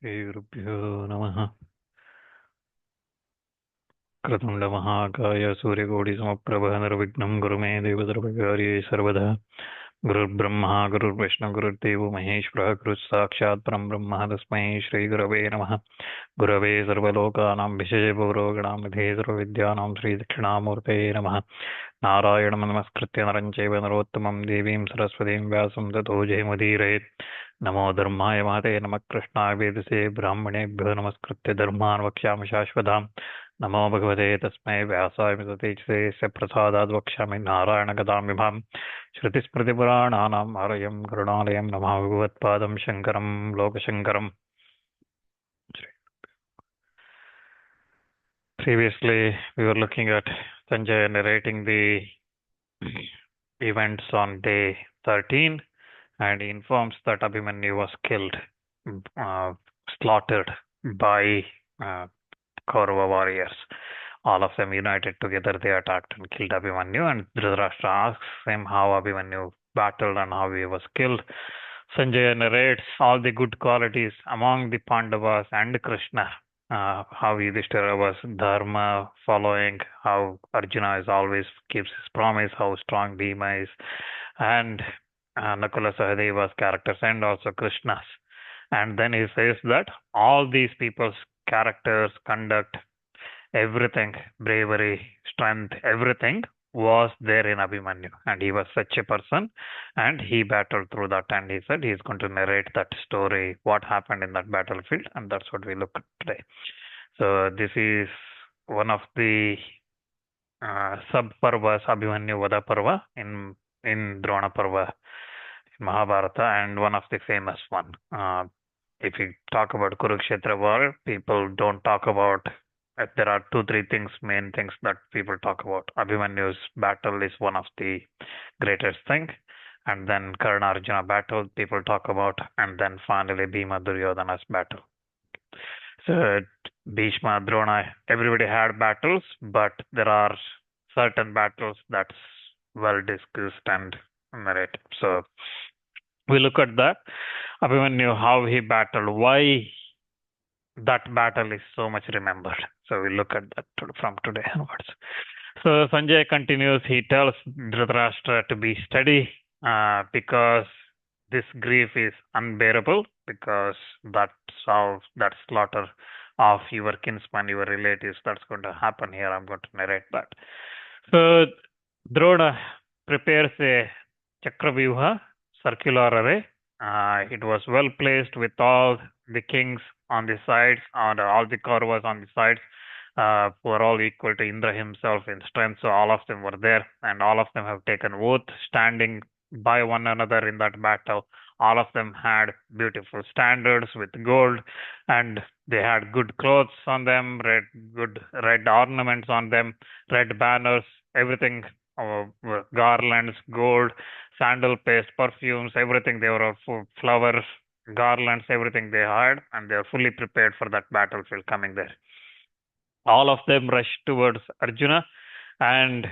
श्रीगुरुभ्यो नमः। क्रतुण्डमहाकाय सूर्यकोटिसमप्रभः निर्विघ्नं कुरु मे देव सर्वकार्ये सर्वदा। गुरुर्ब्रह्मा गुरुर्विष्णु गुरुर्देवो महेश्वरः गुरुः साक्षात् परं ब्रह्म तस्मै श्रीगुरवे नमः। गुरवे सर्वलोकानां विशेषभूरोगणां निधे सर्वविद्यानां श्रीदक्षिणामूर्तये नमः। नारायणं नमस्कृत्य नरं चैव नरोत्तमं देवीं सरस्वतीं व्यासं ततो जयमुदीरयेत्। नमो धर्माय महते नमः कृष्णाय वेदसे ब्राह्मणेभ्यो नमस्कृत्य धर्मान् वक्ष्यामि शाश्वताम्। नमो भगवते तस्मै व्यासाय तेजसे प्रसादाद् वक्ष्यामि नारायणकथामिमाम्। श्रुतिस्मृतिपुराणानाम् आलयं करुणालयं नमः भगवत्पादं शङ्करं लोकशङ्करम्। Previously, we were looking at Sanjay narrating the events on day 13, and he informs that Abhimanyu was killed, slaughtered by Kaurava warriors. All of them united together, they attacked and killed Abhimanyu, and Dhritarashtra asks him how Abhimanyu battled and how he was killed. Sanjaya narrates all the good qualities among the Pandavas and Krishna, how Yudhishthira was dharma following, how Arjuna is always keeps his promise, how strong Bhima is, and Nakula Sahadeva's characters, and also Krishna's. And then he says that all these people's characters, conduct, everything, bravery, strength, everything was there in Abhimanyu, and he was such a person, and he battled through that, and he said he's going to narrate that story, what happened in that battlefield, and that's what we look at today. So this is one of the sub-parvas, Abhimanyu Vada Parva in Drona Parva in Mahabharata, and one of the famous one. If you talk about Kurukshetra war, people don't talk about. There are 2-3 things, main things that people talk about. Abhimanyu's battle is one of the greatest thing, and then Karna Arjuna battle people talk about, and then finally Bhima Duryodhana's battle. So Bhishma, Drona, everybody had battles, but there are certain battles that's well discussed and narrated. So we look at that. Abhimanyu, how he battled, why that battle is so much remembered. So we look at that from today onwards. So Sanjay continues, he tells Dhritarashtra to be steady because this grief is unbearable, because that slaughter of your kinsman, your relatives, that's going to happen here. I'm going to narrate that. So Drona prepares a Chakra-Vyuha, circular array. It was well placed with all the kings on the sides, and all the Kauravas on the sides, who are all equal to Indra himself in strength. So all of them were there, and all of them have taken oath, standing by one another in that battle. All of them had beautiful standards with gold, and they had good clothes on them, red ornaments on them, red banners, everything, garlands, gold, sandal paste, perfumes, everything. They were all full flowers, garlands, everything they had, and they were fully prepared for that battlefield coming there. All of them rushed towards Arjuna and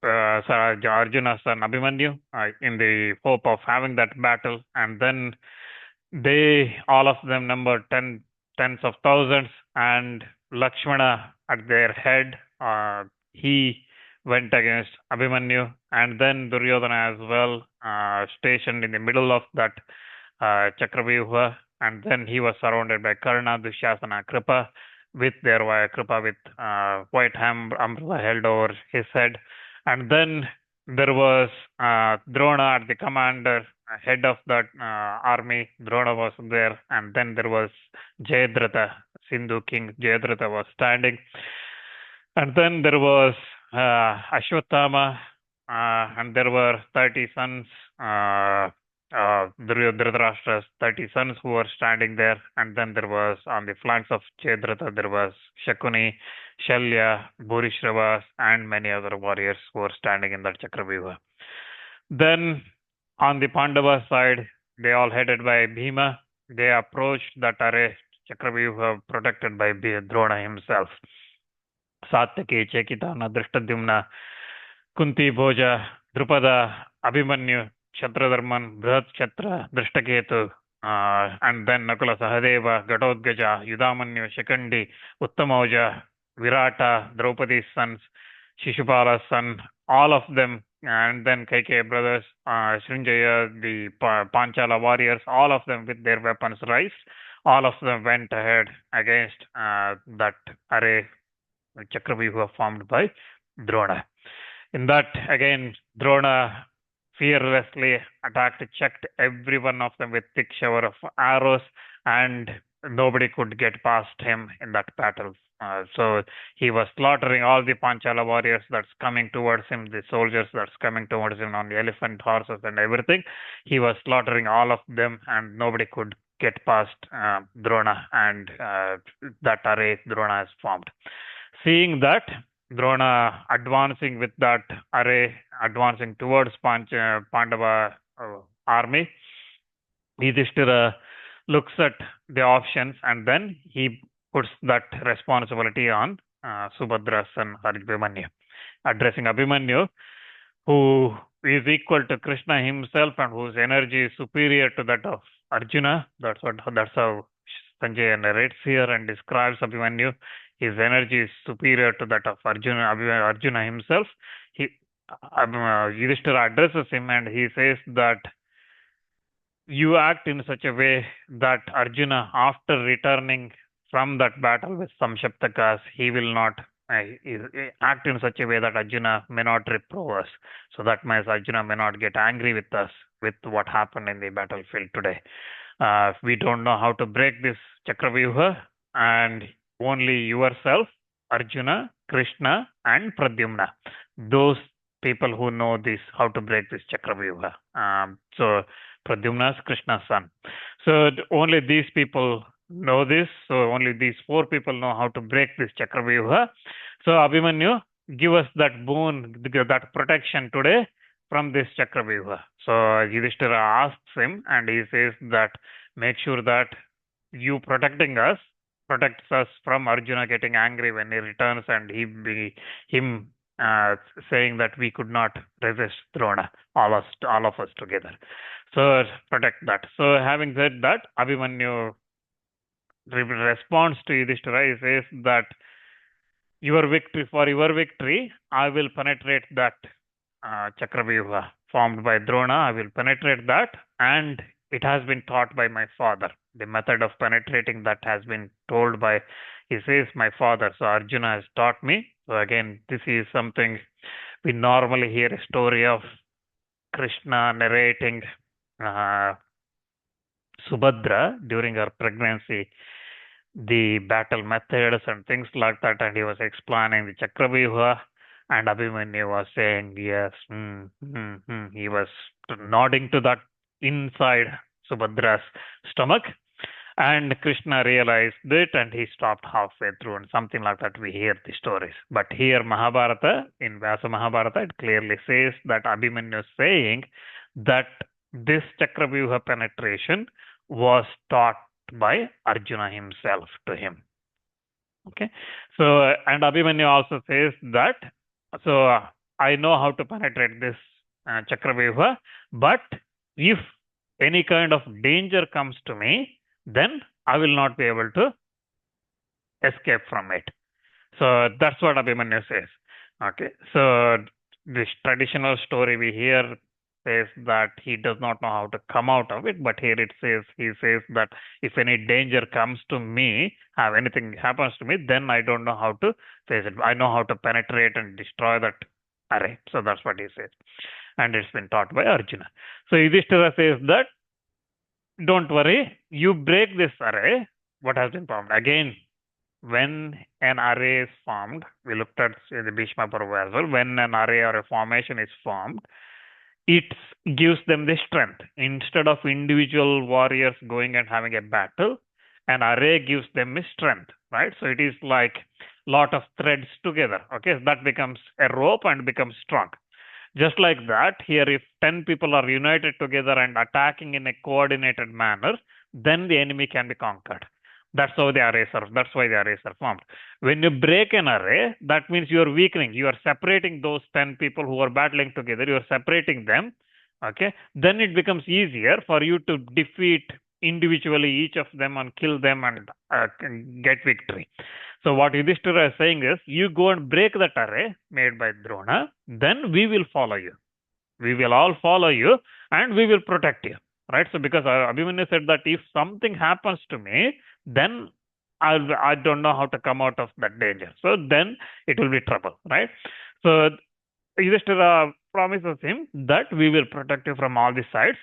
Arjuna's son Abhimanyu in the hope of having that battle, and then all of them numbered tens of thousands, and Lakshmana at their head, he went against Abhimanyu, and then Duryodhana as well, stationed in the middle of that Chakra-Vyuha, and then he was surrounded by Karna, Dushasana, Kripa, with their Kripa with white umbrella held over his head. And then there was Drona at the commander, head of that army. Drona was there, and then there was Jayadratha, Sindhu king Jayadratha was standing. And then there was Ashwatthama, and there were 30 sons, Dhritarashtra's 30 sons who were standing there. And then there was on the flanks of Jayadratha, there was Shakuni, Shalya, Bhurishrava, and many other warriors who were standing in that Chakra-Vyuha. Then on the Pandava side, they all headed by Bhima. They approached that array, Chakra-Vyuha, protected by Drona himself. Satyaki, Chekitana, Drishtadyumna, Kunti, Bhoja, Drupada, Abhimanyu, Kshatradarman, Brihat Kshatra, Drishtaketu, And then Nakula Sahadeva, Gatotkaja, Yudamanyu, Shikandi, Uttamauja, Virata, Draupadi's sons, Shishupala's son, all of them, and then KK brothers, Srinjaya, the Panchala warriors, all of them with their weapons raised, all of them went ahead against that array, Chakra-Vyuha formed by Drona. In that, again, Drona fearlessly attacked, checked every one of them with thick shower of arrows, and nobody could get past him in that battle. So he was slaughtering all the Panchala warriors that's coming towards him, the soldiers that's coming towards him on the elephant horses and everything. He was slaughtering all of them, and nobody could get past Drona, and that array Drona has formed. Seeing that, Drona advancing with that array, advancing towards Pandava army, Yudhishthira looks at the options, and then he puts that responsibility on Subhadra's son Abhimanyu, addressing Abhimanyu, who is equal to Krishna himself and whose energy is superior to that of Arjuna. That's how Sanjay narrates here and describes Abhimanyu. His energy is superior to that of Arjuna himself. Yudhishthira addresses him and he says that you act in such a way that Arjuna, after returning from that battle with Samshaptakas, he will not act in such a way that Arjuna may not reprove us. So that means Arjuna may not get angry with us with what happened in the battlefield today. We don't know how to break this Chakra-Vyuha, and only yourself, Arjuna, Krishna, and Pradyumna, those people who know this, how to break this Chakra-Vyuha. So Pradyumna is Krishna's son. So only these people know this. So only these 4 people know how to break this Chakra-Vyuha. So Abhimanyu, give us that boon, that protection today from this Chakra-Vyuha. So Yudhishthira asks him, and he says that make sure that you protecting us protects us from Arjuna getting angry when he returns, and him saying that we could not resist Drona, all of us together. So protect that. So having said that, Abhimanyu responds to Yudhishthira. He says that for your victory, I will penetrate that Chakra-Vyuha formed by Drona. I will penetrate that, and it has been taught by my father. The method of penetrating that has been told by, he says, my father. So Arjuna has taught me. So again, this is something we normally hear a story of Krishna narrating Subhadra during her pregnancy, the battle methods and things like that, and he was explaining the Chakra-Vyuha, and Abhimanyu was saying yes, he was nodding to that inside Subhadra's stomach, and Krishna realized it and he stopped halfway through, and something like that we hear the stories. But here Mahabharata, in Vyasa Mahabharata, it clearly says that Abhimanyu is saying that this Chakra-Vyuha penetration was taught by Arjuna himself to him. Okay, so and Abhimanyu also says that, so I know how to penetrate this Chakra-Vyuha, but if any kind of danger comes to me, then I will not be able to escape from it. So that's what Abhimanyu says. Okay, so this traditional story we hear says that he does not know how to come out of it, but here it says, he says that if any danger comes to me, anything happens to me, then I don't know how to face it. I know how to penetrate and destroy that array. So that's what he says. And it's been taught by Arjuna. So Yudhishthira says that, don't worry, you break this array, what has been formed. Again, when an array is formed, we looked at the Bhishma Parva as well, when an array or a formation is formed, it gives them the strength. Instead of individual warriors going and having a battle, an array gives them a strength, right? So it is like lot of threads together, okay? That becomes a rope and becomes strong. Just like that, here if 10 people are united together and attacking in a coordinated manner, then the enemy can be conquered. That's how the arrays are. That's why the arrays are formed. When you break an array, that means you are weakening. You are separating those 10 people who are battling together. You are separating them. Okay. Then it becomes easier for you to defeat individually each of them and kill them and get victory. So what Yudhishthira is saying is, you go and break that array made by Drona, then we will follow you. We will all follow you and we will protect you. Right? So because Abhimanyu said that if something happens to me, then I don't know how to come out of that danger. So then it will be trouble. Right? So Yudhishthira promises him that we will protect you from all the sides.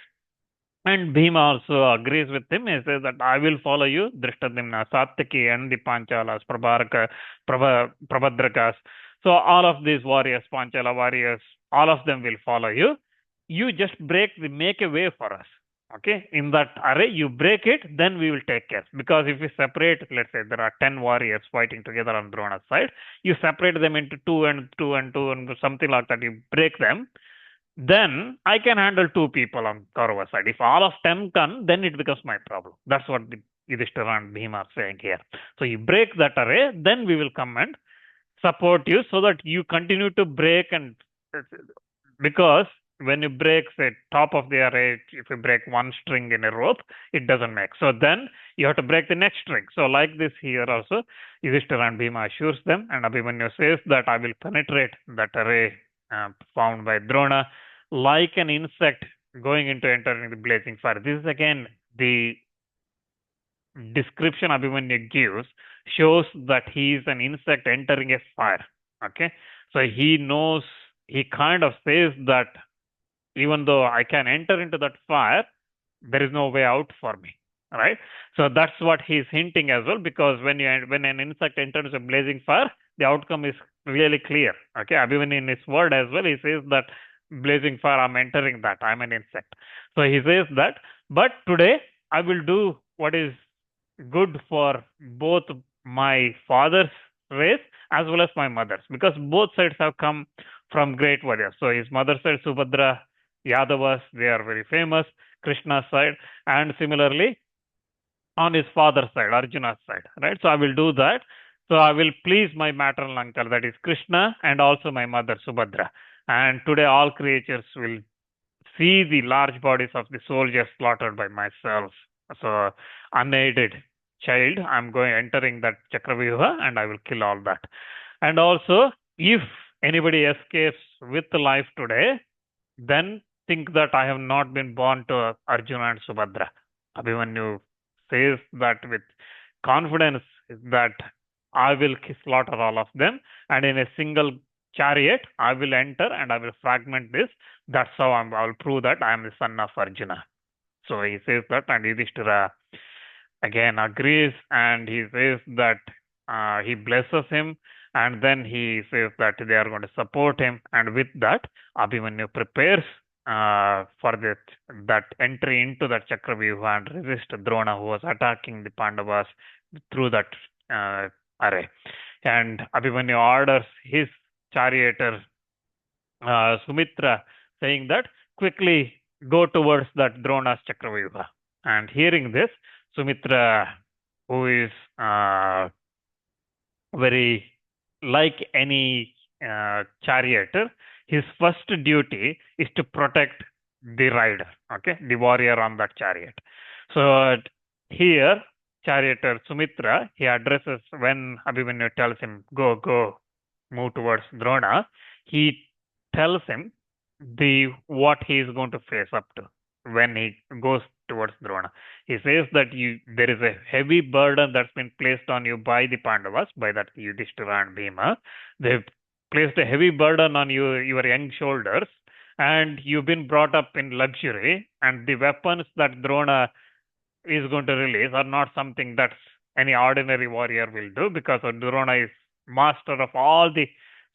And Bhima also agrees with him. He says that I will follow you, Drishtadimna, Satyaki, and the Panchalas, Prabhadrakas. So all of these warriors, Panchala warriors, all of them will follow you. You just make a way for us. Okay, in that array, you break it, then we will take care. Because if we separate, let's say there are 10 warriors fighting together on Drona's side, you separate them into 2 and 2 and 2 and something like that, you break them, then I can handle 2 people on Kaurava side. If all of 10 come, then it becomes my problem. That's what the Yudhishthira and Bhima are saying here. So you break that array, then we will come and support you so that you continue to break. And because when you break, say, top of the array, if you break one string in a rope, it doesn't make. So then you have to break the next string. So like this here also, Yudhishthira and Bhima assures them, and Abhimanyu says that I will penetrate that array found by Drona like an insect going into entering the blazing fire. This is again the description Abhimanyu gives shows that he is an insect entering a fire. Okay, so he knows, he kind of says that even though I can enter into that fire, there is no way out for me. Right? So that's what he's hinting as well, because when an insect enters a blazing fire, the outcome is really clear. Okay, Abhimanyu in his word as well, he says that blazing fire, I'm entering that, I'm an insect. So he says that, but today I will do what is good for both my father's race as well as my mother's, because both sides have come from great warriors. So his mother's side, Subhadra, Yadavas, they are very famous, Krishna's side, and similarly on his father's side, Arjuna's side, right? So I will do that. So I will please my maternal uncle, that is Krishna, and also my mother, Subhadra. And today all creatures will see the large bodies of the soldiers slaughtered by myself. So unaided child, I'm entering that Chakra-Vyuha and I will kill all that. And also, if anybody escapes with life today, then think that I have not been born to Arjuna and Subhadra. Abhimanyu says that with confidence that I will slaughter all of them, and in a single chariot I will enter and I will fragment this. That's how I will prove that I am the son of Arjuna. So he says that, and Yudhishthira again agrees, and he says that he blesses him, and then he says that they are going to support him, and with that Abhimanyu prepares for that entry into that Chakra-Vyuha and resist Drona, who was attacking the Pandavas through that array. And Abhimanyu orders his charioteer Sumitra, saying that quickly go towards that Drona's Chakra-Vyuha. And hearing this, Sumitra, who is very like any charioteer, his first duty is to protect the rider, okay, the warrior on that chariot. So here, charioteer Sumitra, he addresses, when Abhimanyu tells him, go, move towards Drona, he tells him what he is going to face up to when he goes towards Drona. He says that there is a heavy burden that's been placed on you by the Pandavas, by that Yudhishthira and Bhima. They've placed a heavy burden on your young shoulders, and you've been brought up in luxury, and the weapons that Drona is going to release are not something that any ordinary warrior will do, because Drona is master of all the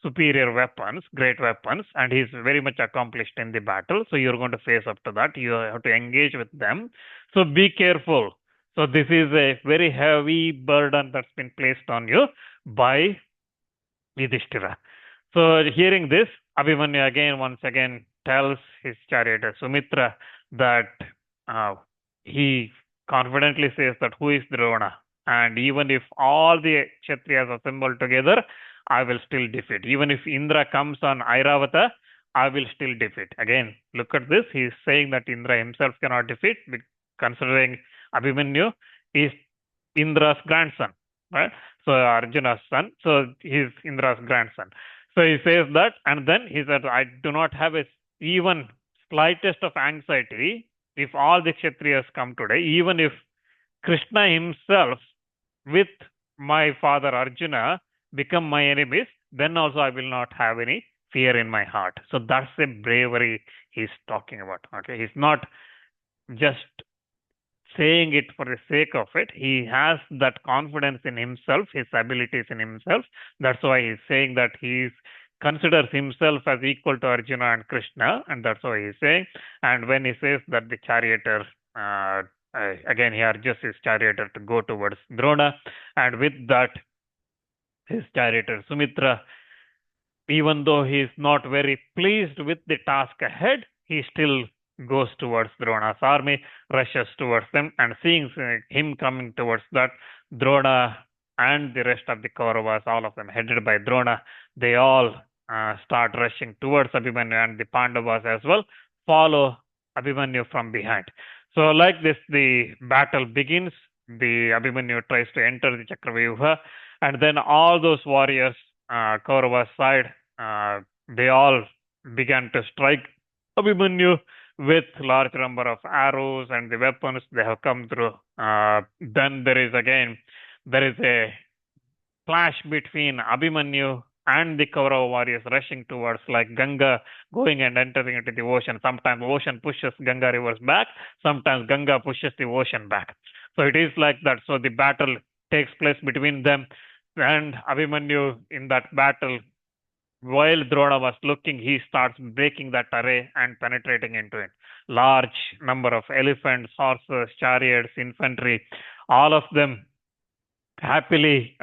superior weapons, great weapons, and he's very much accomplished in the battle. So you're going to face up to that. You have to engage with them. So be careful. So this is a very heavy burden that's been placed on you by Yudhishthira. So hearing this, Abhimanyu once again tells his charioteer Sumitra that he confidently says that who is Drona, and even if all the Kshatriyas assemble together, I will still defeat. Even if Indra comes on Airavata, I will still defeat. Again, look at this. He is saying that Indra himself cannot defeat, considering Abhimanyu is Indra's grandson, right? So Arjuna's son, so he's Indra's grandson. So he says that, and then he said, I do not have a even slightest of anxiety if all the Kshatriyas come today, even if Krishna himself with my father Arjuna become my enemies, then also I will not have any fear in my heart. So that's the bravery he's talking about. Okay, he's not just saying it for the sake of it. He has that confidence in himself, his abilities in himself. That's why he's saying that he considers himself as equal to Arjuna and Krishna, and that's why he's saying. And when he says that the charioteer, again, he urges his charioteer to go towards Drona, and with that, his charioteer Sumitra, even though he is not very pleased with the task ahead, he still goes towards Drona's army, rushes towards them, and seeing him coming towards that, Drona and the rest of the Kauravas, all of them headed by Drona, they all start rushing towards Abhimanyu, and the Pandavas as well follow Abhimanyu from behind. So, like this, the battle begins. The Abhimanyu tries to enter the Chakra-Vyuha, and then all those warriors, Kauravas side, they all began to strike Abhimanyu with large number of arrows and the weapons they have come through. Then there is a clash between Abhimanyu and the Kaurava warriors rushing towards like Ganga going and entering into the ocean. Sometimes ocean pushes Ganga rivers back, sometimes Ganga pushes the ocean back. So it is like that. So the battle takes place between them, and Abhimanyu in that battle, while Drona was looking, he starts breaking that array and penetrating into it. Large number of elephants, horses, chariots, infantry, all of them happily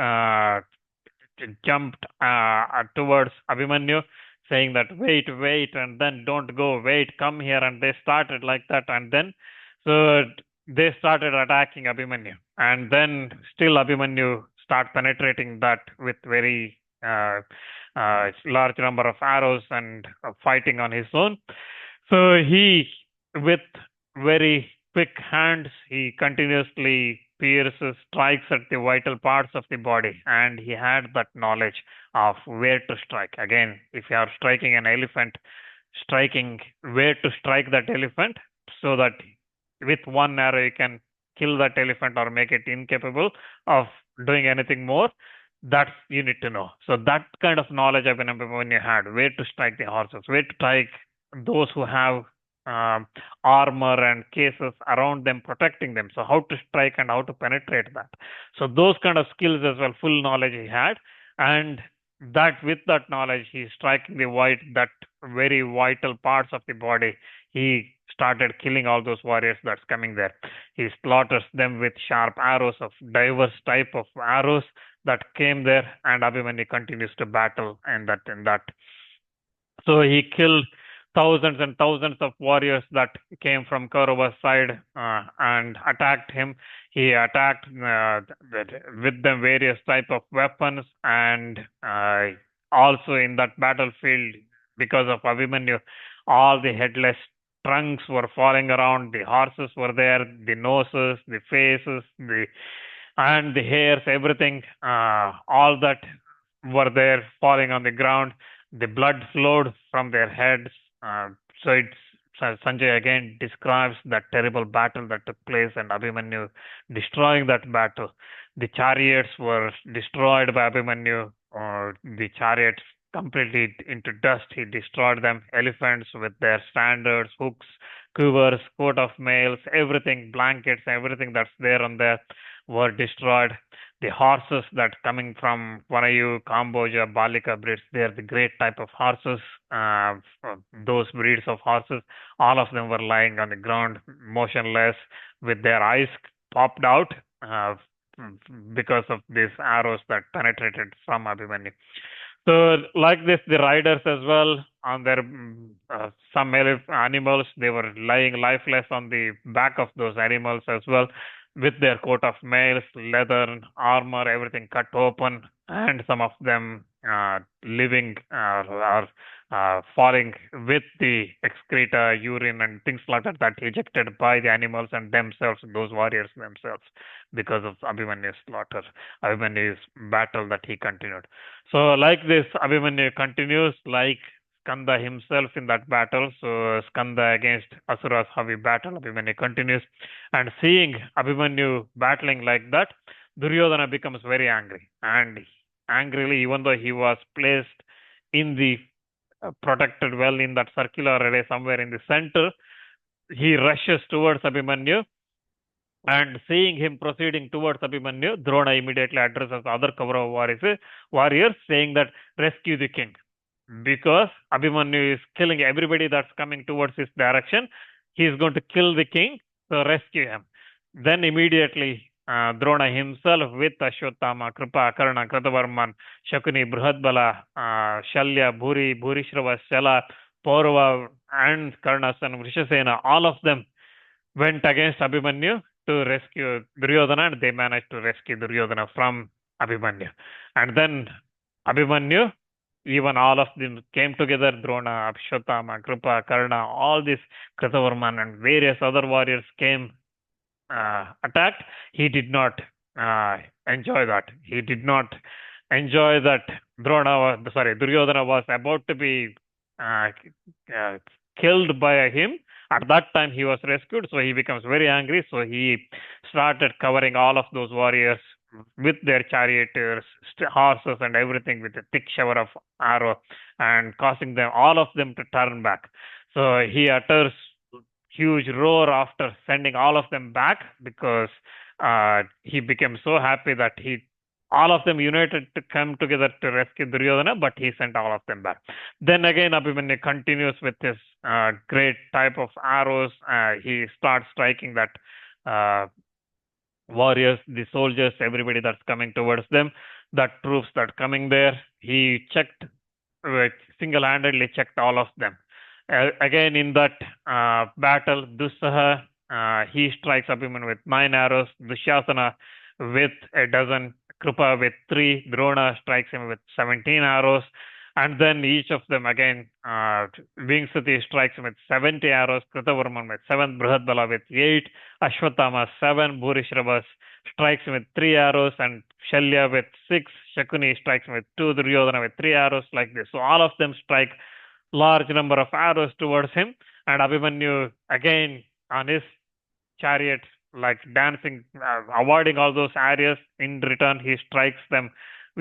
jumped towards Abhimanyu, saying that wait, wait, and then don't go, wait, come here, and they started like that, and then so they started attacking Abhimanyu, and then still Abhimanyu start penetrating that with very large number of arrows and fighting on his own. So he, with very quick hands, he continuously pierces, strikes at the vital parts of the body, and he had that knowledge of where to strike. Again, if you are striking an elephant, striking where to strike that elephant so that with one arrow you can kill that elephant or make it incapable of doing anything more. That's you need to know. So that kind of knowledge Abhimanyu had, where to strike the horses, where to strike those who have armor and cases around them protecting them. So how to strike and how to penetrate that. So those kind of skills as well, full knowledge he had, and that with that knowledge he striking that very vital parts of the body. He started killing all those warriors that's coming there. He slaughters them with sharp arrows of diverse type of arrows that came there, and Abhimanyu continues to battle in that. So he killed thousands and thousands of warriors that came from Kaurava's side and attacked him. He attacked with them various type of weapons, and also in that battlefield, because of Abhimanyu, all the headless trunks were falling around. The horses were there, the noses, the faces, and the hairs, everything, all that were there falling on the ground. The blood flowed from their heads. So Sanjay again describes that terrible battle that took place and Abhimanyu destroying that battle. The chariots were destroyed by Abhimanyu. The chariots completely into dust. He destroyed them. Elephants with their standards, hooks, quivers, coat of mails, everything, blankets, everything that's there on there were destroyed. The horses that coming from Vanayu, Kamboja, Balika breeds, they're the great type of horses. Those breeds of horses, all of them were lying on the ground, motionless, with their eyes popped out because of these arrows that penetrated from Abhimanyu. So, like this, the riders as well on their some animals, they were lying lifeless on the back of those animals as well, with their coat of mails, leather, armor, everything cut open, and some of them living or falling with the excreta, urine, and things like that that ejected by the animals and themselves, those warriors themselves, because of Abhimanyu's slaughter, Abhimanyu's battle that he continued. So, like this, Abhimanyu continues like Skanda himself in that battle. So, Skanda against Asuras, how he battle, Abhimanyu continues. And seeing Abhimanyu battling like that, Duryodhana becomes very angry. And angrily, even though he was placed in the protected well in that circular array somewhere in the center, he rushes towards Abhimanyu, and seeing him proceeding towards Abhimanyu, Drona immediately addresses other Kaurava warriors, saying that rescue the king. Because Abhimanyu is killing everybody that's coming towards his direction, he is going to kill the king, so rescue him. Then immediately Drona himself with Ashwatthama, Kripa, Karna, Kritavarman, Shakuni, Brihadbala, Shalya, Bhuri, Bhurishrava, Shala, Parva, and Karnasan, Vrishasena, all of them went against Abhimanyu to rescue Duryodhana, and they managed to rescue Duryodhana from Abhimanyu. And then Abhimanyu, even all of them came together, Drona, Ashwatthama, Kripa, Karna, all these Kritavarman and various other warriors came attacked. He did not enjoy that. He did not enjoy that Duryodhana was about to be killed by him. At that time, he was rescued, so he becomes very angry. So he started covering all of those warriors with their charioteers, horses, and everything with a thick shower of arrow, and causing them all of them to turn back. So he utters huge roar after sending all of them back, because he became so happy that all of them united to come together to rescue Duryodhana, but he sent all of them back. Then again, Abhimanyu continues with his great type of arrows. He starts striking that warriors, the soldiers, everybody that's coming towards them, that troops that coming there. He single-handedly checked all of them. Again, in that battle, Dusaha, he strikes Abhimanyu with 9 arrows, Dushasana with a dozen, Kripa with 3, Drona strikes him with 17 arrows, and then each of them again, Vingsati strikes him with 70 arrows, Kritavarman with 7, Brihadbala with 8, Ashwatthama 7, Bhurishrava strikes him with 3 arrows, and Shalya with 6, Shakuni strikes him with 2, Duryodhana with 3 arrows, like this. So all of them strike large number of arrows towards him, and Abhimanyu again on his chariot, like dancing, avoiding all those arrows. In return, he strikes them,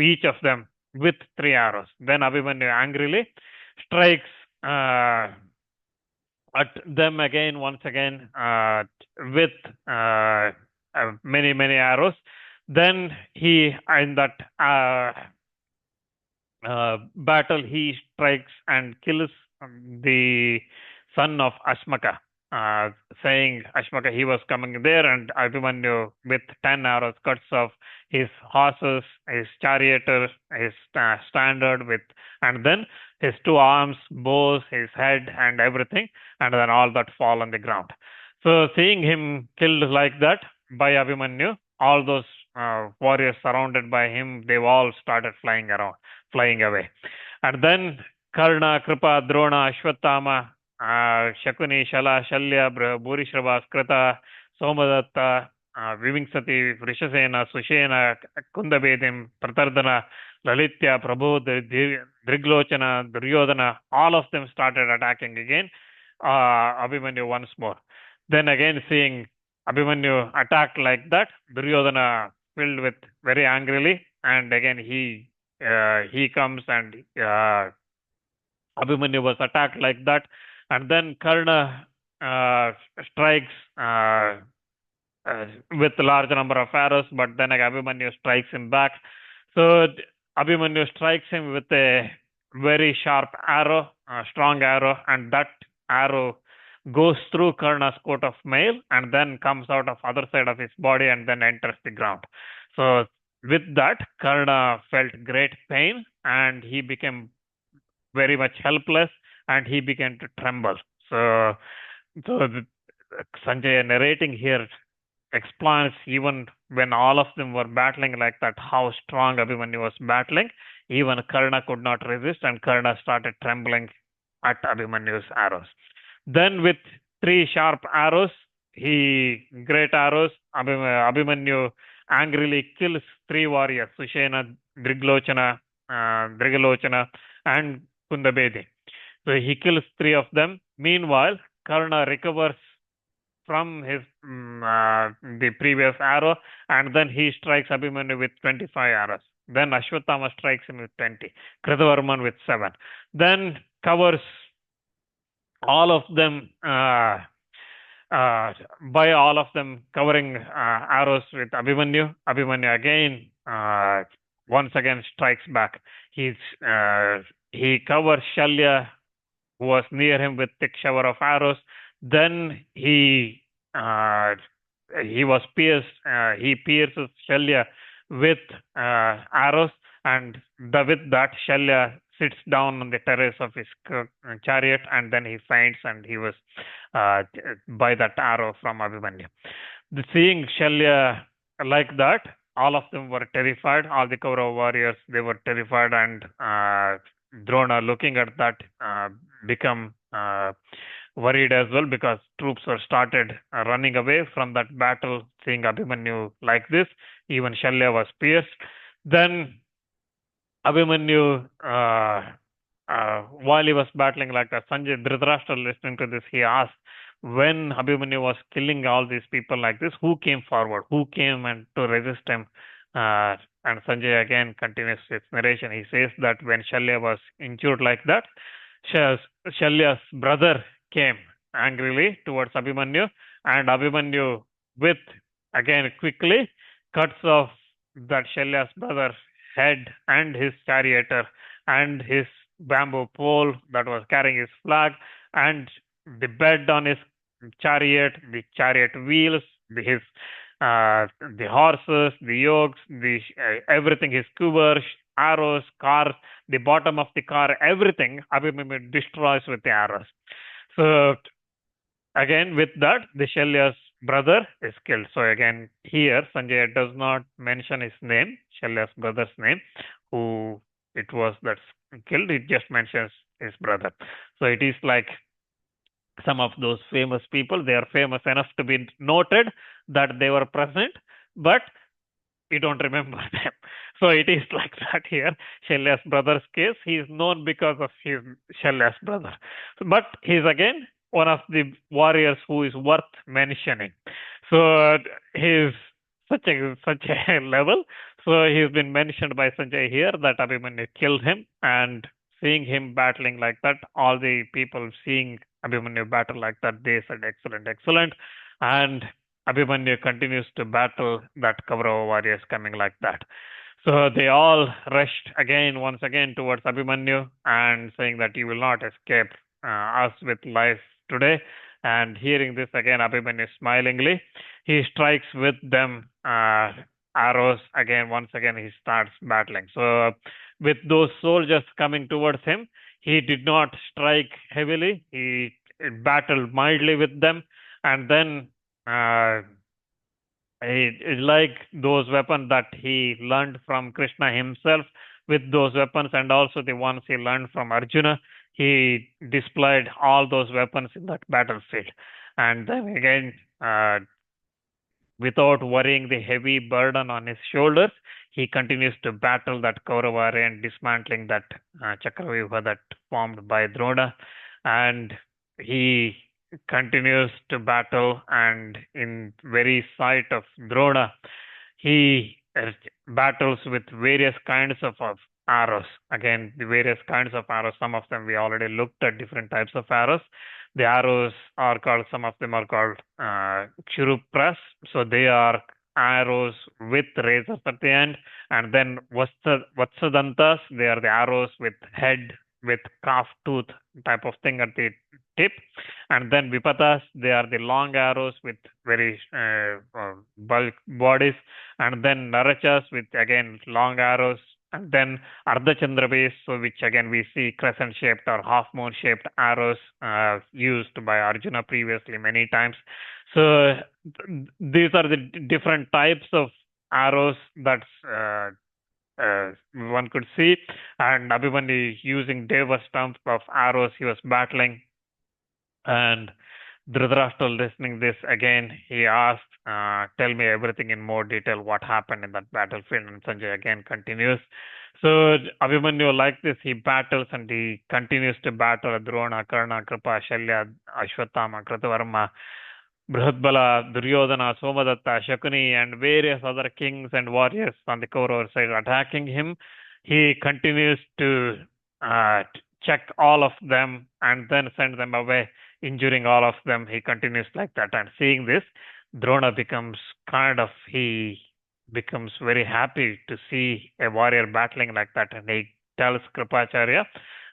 each of them, with 3 arrows. Then Abhimanyu angrily strikes at them again, once again, with many arrows. Then he, in that battle, he strikes and kills the son of Ashmaka, saying Ashmaka, he was coming there, and Abhimanyu with 10 arrows cuts off his horses, his charioteer, his standard with, and then his 2 arms, bows, his head, and everything, and then all that fall on the ground. So seeing him killed like that by Abhimanyu, all those warriors surrounded by him, they all started flying away. And then Karna, Kripa, Drona, Ashwatthama, Shakuni, Shala, Shalya, Bhurishrava, Krita, Somadatta, Vivingsati, Vrishasena, Sushena, Kundabedim, Pratardana, Lalitya, Prabhu, Driglochana, Duryodhana, all of them started attacking again Abhimanyu once more. Then again, seeing Abhimanyu attacked like that, Duryodhana filled with very angrily, and again he comes, and Abhimanyu was attacked like that, and then Karna strikes with a large number of arrows, but then Abhimanyu strikes him back. So Abhimanyu strikes him with a very sharp arrow, a strong arrow, and that arrow goes through Karna's coat of mail and then comes out of other side of his body and then enters the ground. So with that, Karna felt great pain, and he became very much helpless, and he began to tremble. So Sanjay narrating here explains, even when all of them were battling like that, how strong Abhimanyu was battling. Even Karna could not resist, and Karna started trembling at Abhimanyu's arrows. Then, with three sharp arrows, great arrows, Abhimanyu angrily kills three warriors, Sushena, Drigalochana, and Kundabedi. So he kills three of them. Meanwhile, Karna recovers from the previous arrow, and then he strikes Abhimanyu with 25 arrows. Then Ashwatthama strikes him with 20, Kritavarman with 7. Then covers all of them, by all of them covering arrows with Abhimanyu. Abhimanyu again, once again strikes back. He covers Shalya, who was near him, with thick shower of arrows. Then he was pierced. He pierces Shalya with arrows, and with that, Shalya sits down on the terrace of his chariot, and then he faints, and he was by that arrow from Abhimanyu. Seeing Shalya like that, all of them were terrified. All the Kaurava warriors, they were terrified, and Drona, looking at that, become worried as well, because troops were started running away from that battle, seeing Abhimanyu like this. Even Shalya was pierced. Then Abhimanyu, while he was battling like that, Sanjay, Dhritarashtra, listening to this, he asked, when Abhimanyu was killing all these people like this, who came forward? Who came and to resist him? And Sanjay again continues his narration. He says that when Shalya was injured like that, Shalya's brother came angrily towards Abhimanyu, and Abhimanyu, with again quickly cuts off that Shalya's brother's head and his charioteer and his bamboo pole that was carrying his flag, and the bed on his chariot, the chariot wheels, the horses, the yokes, everything, his quivers, arrows, cars, the bottom of the car, everything Abhimanyu destroys with the arrows. So again, with that, the Shalya's brother is killed. So again, here Sanjay does not mention his name, Shalya's brother's name, who it was that's killed. It just mentions his brother. So it is like some of those famous people. They are famous enough to be noted that they were present, but you don't remember them. So it is like that here. Shalya's brother's case, he is known because of his Shalya's brother. But he's again one of the warriors who is worth mentioning. So he's such a level. So he's been mentioned by Sanjay here that Abhimanyu killed him, and seeing him battling like that, all the people seeing Abhimanyu battle like that, they said, excellent, excellent. And Abhimanyu continues to battle that Kaurava warriors coming like that. So they all rushed once again towards Abhimanyu, and saying that you will not escape us with life today. And hearing this again, Abhimanyu smilingly, he strikes with them arrows again. Once again, he starts battling. So with those soldiers coming towards him, he did not strike heavily. He battled mildly with them, and then like those weapons that he learned from Krishna himself, with those weapons and also the ones he learned from Arjuna, he displayed all those weapons in that battlefield. And then again, without worrying the heavy burden on his shoulders, he continues to battle that Kaurava array and dismantling that Chakra-Vyuha that formed by Drona. And he continues to battle, and in very sight of Drona, he battles with various kinds of arrows. Again, the various kinds of arrows, some of them we already looked at, different types of arrows. The arrows are called, some of them are called Churupras. So they are arrows with razors at the end. And then Vatsadantas, they are the arrows with head, with calf tooth type of thing at the tip. And then Vipatas, they are the long arrows with very bulk bodies. And then Narachas with again long arrows. And then Ardhachandrabes, so which again we see crescent-shaped or half-moon-shaped arrows used by Arjuna previously many times. So these are the different types of arrows that's one could see, and Abhimanyu using Deva's stump of arrows, he was battling, and Dhritarashtra listening this again, he asked, "Tell me everything in more detail. What happened in that battlefield?" And Sanjay again continues. So Abhimanyu, like this, he battles and he continues to battle Drona, Karna, Kripa, Shalya, Ashwatthama, Kritavarma, Brihatbala, Duryodhana, Somadatta, Shakuni, and various other kings and warriors on the Kauravas side attacking him. He continues to check all of them and then send them away, injuring all of them. He continues like that. And seeing this, Drona he becomes very happy to see a warrior battling like that. And he tells Kripacharya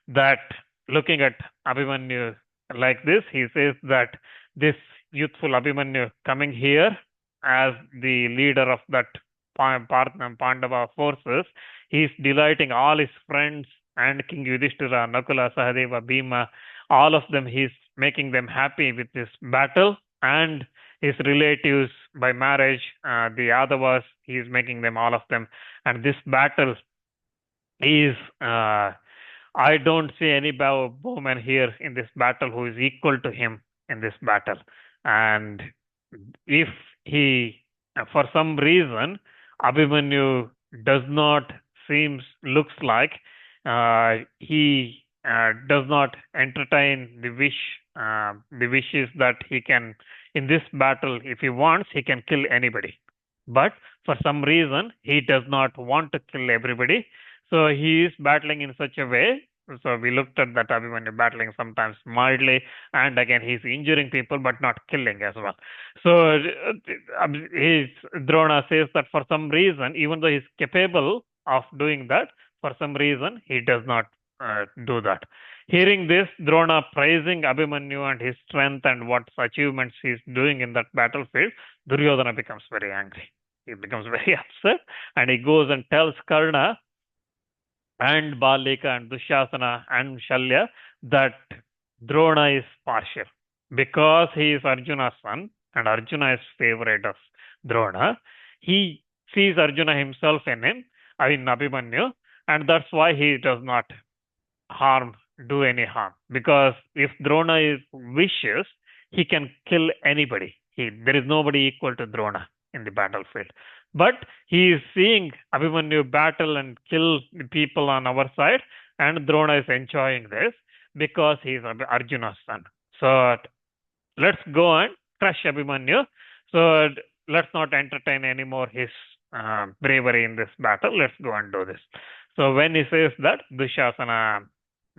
that looking at Abhimanyu like this, he says that this youthful Abhimanyu coming here as the leader of that Pandava forces, he's delighting all his friends and King Yudhishthira, Nakula, Sahadeva, Bhima, all of them, he's making them happy with this battle, and his relatives by marriage, the Yadavas, he's making them, all of them. And this battle is, I don't see any bowman here in this battle who is equal to him in this battle. And if he, for some reason, Abhimanyu does not looks like he does not entertain the wishes that he can, in this battle, if he wants, he can kill anybody. But for some reason, he does not want to kill everybody. So he is battling in such a way. So we looked at that Abhimanyu battling sometimes mildly, and again he's injuring people but not killing as well. So Drona says that for some reason, even though he's capable of doing that, for some reason he does not do that. Hearing this, Drona praising Abhimanyu and his strength and what achievements he's doing in that battlefield, Duryodhana becomes very angry. He becomes very upset, and he goes and tells Karna and Balika and Dushasana and Shalya that Drona is partial because he is Arjuna's son and Arjuna is favorite of Drona. He sees Arjuna himself in him, in Abhimanyu, and that's why he does not do any harm. Because if Drona wishes, he can kill anybody. There is nobody equal to Drona in the battlefield. But he is seeing Abhimanyu battle and kill the people on our side, and Drona is enjoying this because he is Arjuna's son. So let's go and crush Abhimanyu. So let's not entertain anymore his bravery in this battle. Let's go and do this. So when he says that, Dushasana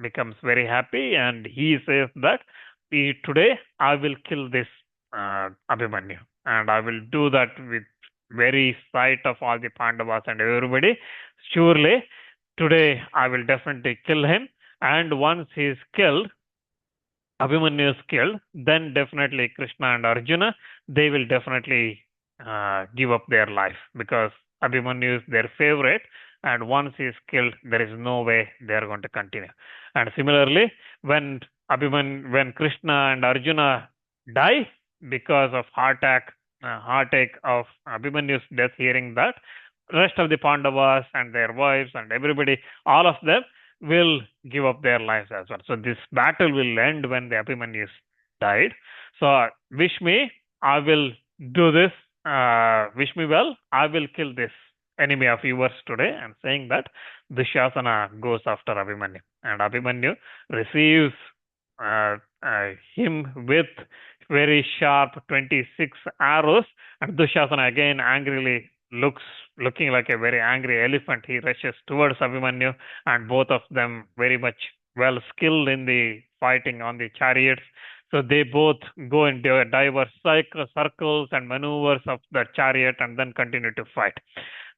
becomes very happy, and he says that today I will kill this Abhimanyu, and I will do that with very sight of all the Pandavas and everybody. Surely today I will definitely kill him, and once he is killed, Abhimanyu is killed, then definitely Krishna and Arjuna, they will definitely give up their life because Abhimanyu is their favorite, and once he is killed, there is no way they are going to continue. And similarly, when Krishna and Arjuna die because of heartache of Abhimanyu's death, hearing that, rest of the Pandavas and their wives and everybody, all of them will give up their lives as well. So this battle will end when the Abhimanyus died. So wish me, I will do this. Wish me well, I will kill this enemy of yours today. And saying that, Dushasana goes after Abhimanyu, and Abhimanyu receives him with very sharp 26 arrows, and Dushasana again angrily looking like a very angry elephant. He rushes towards Abhimanyu, and both of them very much well skilled in the fighting on the chariots. So they both go in diverse circles and maneuvers of the chariot and then continue to fight.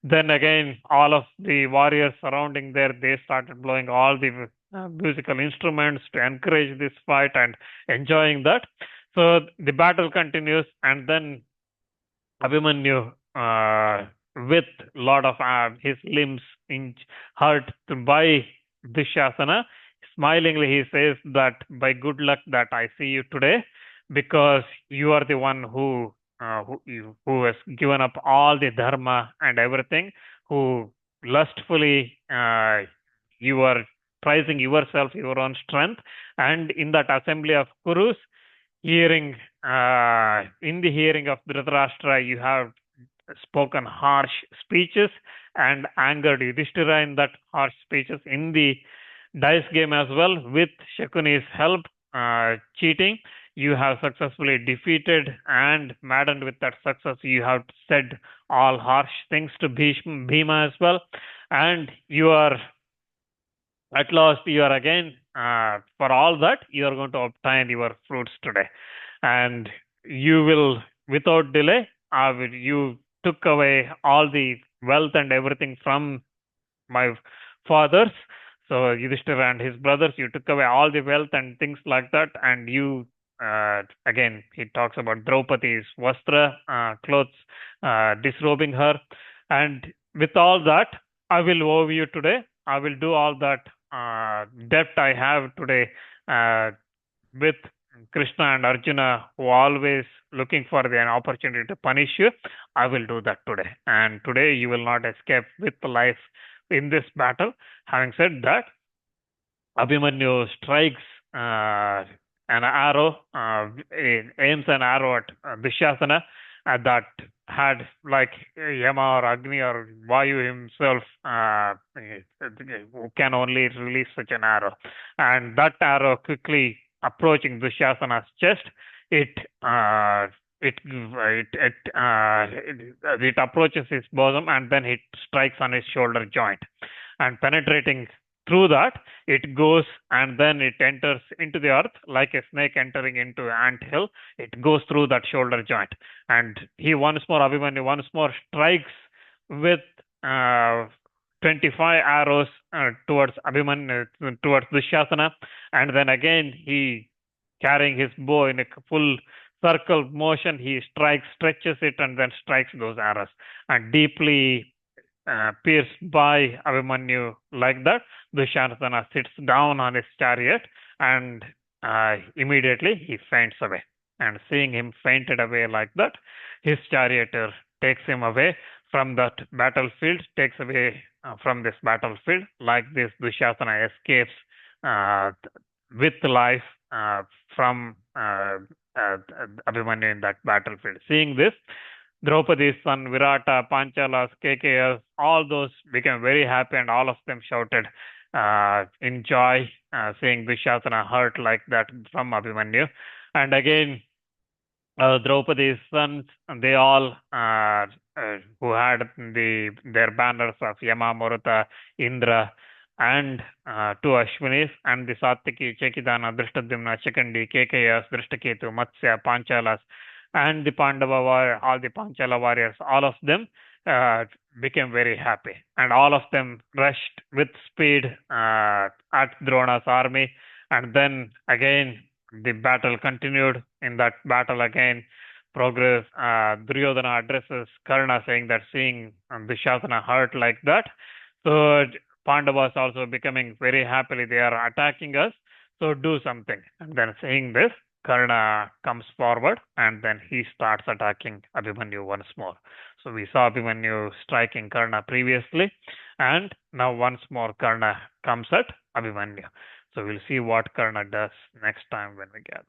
Then again, all of the warriors surrounding there, they started blowing all the musical instruments to encourage this fight and enjoying that. So the battle continues, and then Abhimanyu, with a lot of his limbs hurt by Dushasana, smilingly he says that by good luck that I see you today, because you are the one who has given up all the dharma and everything, who lustfully, you are prizing yourself, your own strength. And in that assembly of Kurus, hearing, in the hearing of Dhritarashtra, you have spoken harsh speeches and angered Yudhishthira in that harsh speeches in the dice game as well. With Shakuni's help, cheating, you have successfully defeated, and maddened with that success, you have said all harsh things to Bhima as well. And you are at last, you are again, for all that, you are going to obtain your fruits today. And you will, without delay, you took away all the wealth and everything from my fathers. So Yudhishthira and his brothers, you took away all the wealth and things like that. And you, again, he talks about Draupadi's vastra, clothes, disrobing her. And with all that, I will owe you today. I will do all that debt I have today, with Krishna and Arjuna, who are always looking for an opportunity to punish you. I will do that today. And today you will not escape with life in this battle. Having said that, Abhimanyu strikes an arrow, aims an arrow at Dushasana, that had, like, Yama or Agni or Vayu himself, who can only release such an arrow. And that arrow quickly approaching Dushasana's chest, it approaches his bosom, and then it strikes on his shoulder joint. And penetrating through that, it goes, and then it enters into the earth like a snake entering into ant hill. It goes through that shoulder joint, and he once more, Abhimanyu once more strikes with 25 arrows towards Abhimanyu, towards Dushasana, and then again he, carrying his bow in a full circle motion, he strikes, stretches it, and then strikes those arrows, and deeply pierced by Abhimanyu like that, Dushasana sits down on his chariot, and immediately he faints away. And seeing him fainted away like that, his charioteer takes him away from that battlefield, takes away from this battlefield. Like this, Dushasana escapes with life from Abhimanyu in that battlefield. Seeing this, Draupadi's son, Virata, Panchalas, Kekayas, all those became very happy, and all of them shouted in joy, seeing Dushasana hurt like that from Abhimanyu. And again, Draupadi's sons, they all, who had their banners of Yama, Maruta, Indra, and two Ashwinis, and the Satyaki, Chekidana, Drishtadyumna, Shikandi, Kekayas, Drishtaketu, Matsya, Panchalas, and the Pandava, all the Panchala warriors, all of them became very happy, and all of them rushed with speed at Drona's army. And then again, the battle continued. In that battle again, progress, Duryodhana addresses Karna, saying that seeing Dushasana hurt like that, so Pandavas also becoming very happily, they are attacking us, so do something. And then saying this, Karna comes forward, and then he starts attacking Abhimanyu once more. So we saw Abhimanyu striking Karna previously, and now once more Karna comes at Abhimanyu. So we'll see what Karna does next time when we gather.